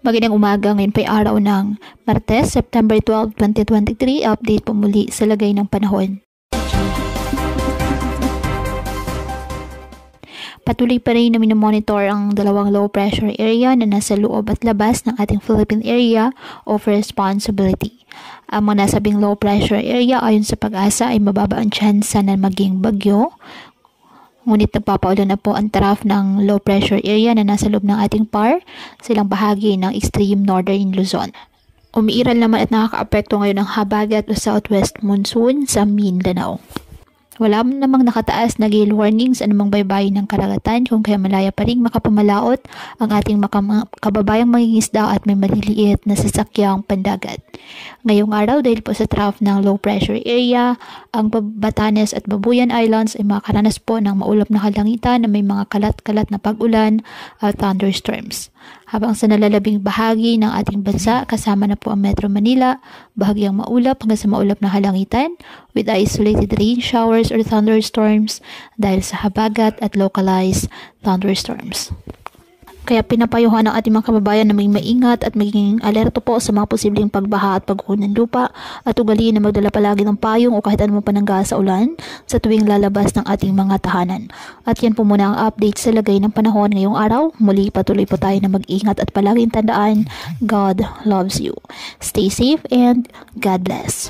Magandang umaga, ngayon pa'y araw ng Martes, September 12, 2023. Update po muli sa lagay ng panahon. Patuloy pa rin na minomonitor ang dalawang low pressure area na nasa loob at labas ng ating Philippine Area of Responsibility. Ang mga nasabing low pressure area ayon sa Pag-asa ay mababa ang tsansa na maging bagyo. Ngunit nagpapaulan na po ang trough ng low pressure area na nasa loob ng ating PAR silang bahagi ng extreme northern Luzon. Umiiral naman at nakakaapekto ngayon ang habagat o southwest monsoon sa Mindanao. Wala namang nakataas na gale warnings anumang baybayin ng karagatan kung kaya malaya pa rin makapamalaot ang ating kababayang mangingisda at may maliliit na sasakyang pandagat. Ngayong araw dahil po sa trough ng low pressure area, ang Batanes at Babuyan Islands ay makaranas po ng maulap na kalangitan na may mga kalat-kalat na pag-ulan at thunderstorms. Habang sa nalalabing bahagi ng ating bansa, kasama na po ang Metro Manila, bahagyang maulap hanggang sa maulap na halangitan with isolated rain showers or thunderstorms dahil sa habagat at localized thunderstorms. Kaya pinapayuhan ng ating mga kababayan na may maingat at maging alerto po sa mga posibleng pagbaha at pagguho ng lupa at ugaliin na magdala palagi ng payong o kahit anumang panangga sa ulan sa tuwing lalabas ng ating mga tahanan. At yan po muna ang update sa lagay ng panahon ngayong araw. Muli patuloy po tayo na mag-ingat at palaging tandaan, God loves you. Stay safe and God bless.